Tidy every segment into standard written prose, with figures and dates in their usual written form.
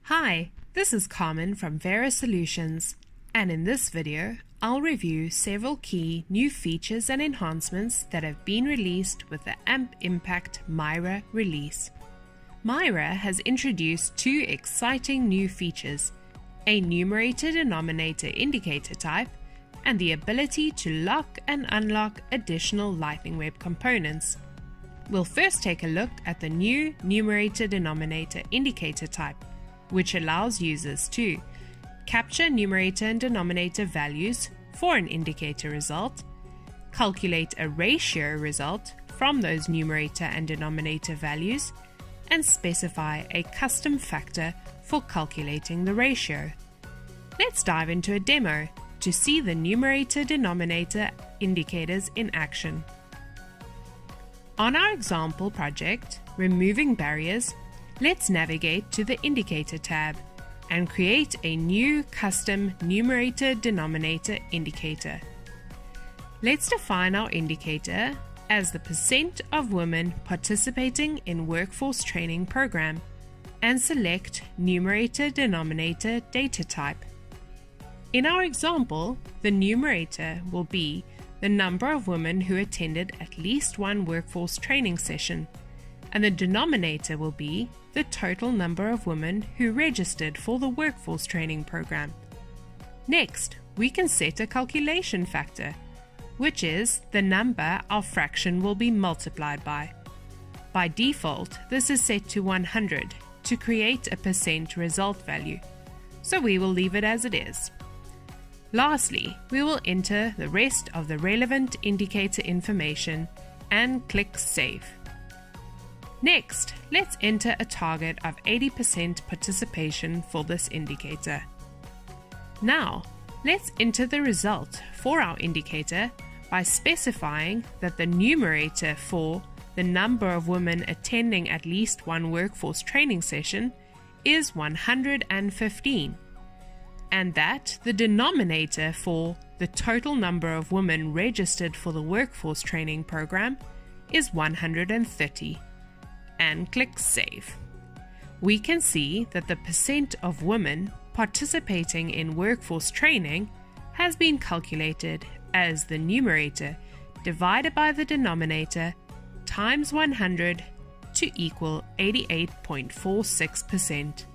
Hi, this is Carmen from Vera Solutions, and in this video, I'll review several key new features and enhancements that have been released with the AMP Impact Mira release. Mira has introduced two exciting new features, a numerator-denominator indicator type, and the ability to lock and unlock additional Lightning Web components. We'll first take a look at the new numerator-denominator indicator type, which allows users to capture numerator and denominator values for an indicator result, calculate a ratio result from those numerator and denominator values, and specify a custom factor for calculating the ratio. Let's dive into a demo to see the numerator-denominator indicators in action. On our example project, Removing Barriers, let's navigate to the Indicator tab and create a new custom numerator-denominator indicator. Let's define our indicator as the percent of women participating in workforce training program and select numerator-denominator data type. In our example, the numerator will be the number of women who attended at least one workforce training session, and the denominator will be the total number of women who registered for the workforce training program. Next, we can set a calculation factor, which is the number our fraction will be multiplied by. By default, this is set to 100 to create a percent result value, so we will leave it as it is. Lastly, we will enter the rest of the relevant indicator information and click Save. Next, let's enter a target of 80% participation for this indicator. Now, let's enter the result for our indicator by specifying that the numerator for the number of women attending at least one workforce training session is 115, and that the denominator for the total number of women registered for the workforce training program is 130. And click Save. We can see that the percent of women participating in workforce training has been calculated as the numerator divided by the denominator times 100 to equal 88.46%.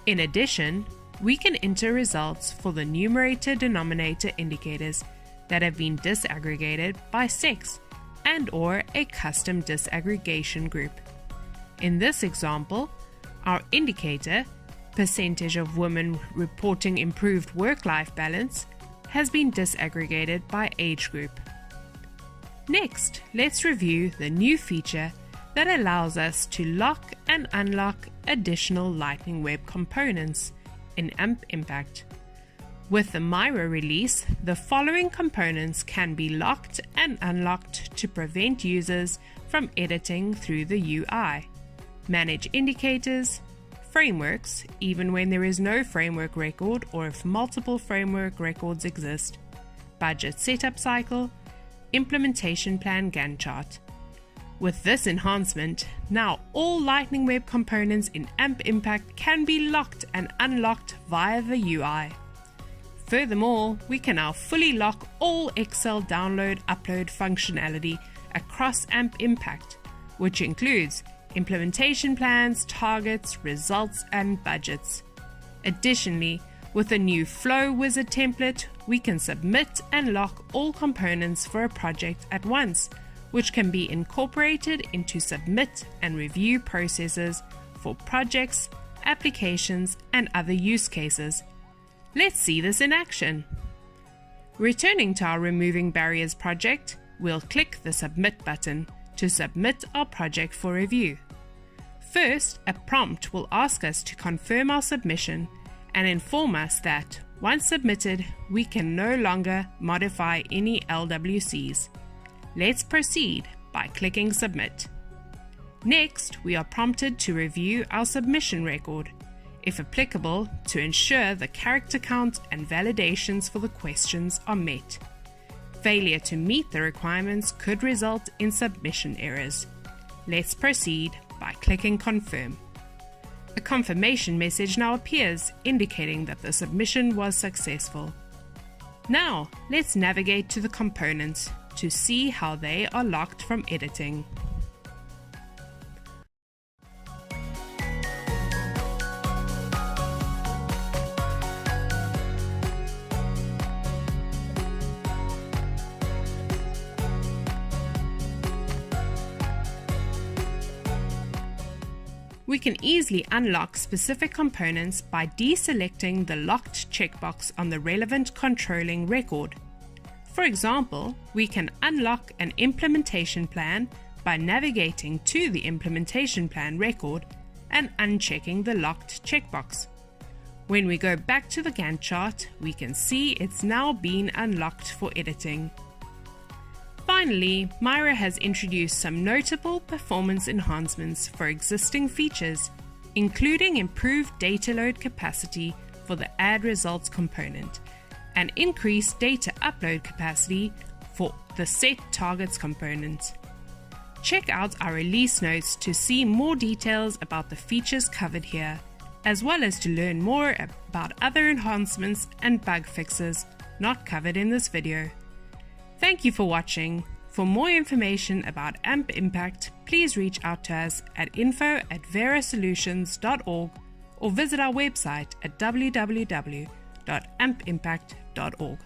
In addition, we can enter results for the numerator-denominator indicators that have been disaggregated by sex and/or a custom disaggregation group. In this example, our indicator, percentage of women reporting improved work-life balance, has been disaggregated by age group. Next, let's review the new feature that allows us to lock and unlock additional Lightning Web components in AMP Impact. With the Mira release, the following components can be locked and unlocked to prevent users from editing through the UI. Manage indicators, frameworks, even when there is no framework record or if multiple framework records exist, budget setup cycle, implementation plan Gantt chart. With this enhancement, now all Lightning Web components in AMP Impact can be locked and unlocked via the UI. Furthermore, we can now fully lock all Excel download-upload functionality across AMP Impact, which includes implementation plans, targets, results, and budgets. Additionally, with a new Flow Wizard template, we can submit and lock all components for a project at once, which can be incorporated into submit and review processes for projects, applications, and other use cases. Let's see this in action. Returning to our Removing Barriers project, we'll click the Submit button to submit our project for review. First, a prompt will ask us to confirm our submission and inform us that, once submitted, we can no longer modify any LWCs. Let's proceed by clicking Submit. Next, we are prompted to review our submission record, if applicable, to ensure the character count and validations for the questions are met. Failure to meet the requirements could result in submission errors. Let's proceed by clicking Confirm. A confirmation message now appears indicating that the submission was successful. Now, let's navigate to the components to see how they are locked from editing. We can easily unlock specific components by deselecting the locked checkbox on the relevant controlling record. For example, we can unlock an implementation plan by navigating to the implementation plan record and unchecking the locked checkbox. When we go back to the Gantt chart, we can see it's now been unlocked for editing. Finally, Mira has introduced some notable performance enhancements for existing features, including improved data load capacity for the Add Results component and increased data upload capacity for the Set Targets component. Check out our release notes to see more details about the features covered here, as well as to learn more about other enhancements and bug fixes not covered in this video. Thank you for watching. For more information about AMP Impact, please reach out to us at info@verasolutions.org or visit our website at www.ampimpact.org.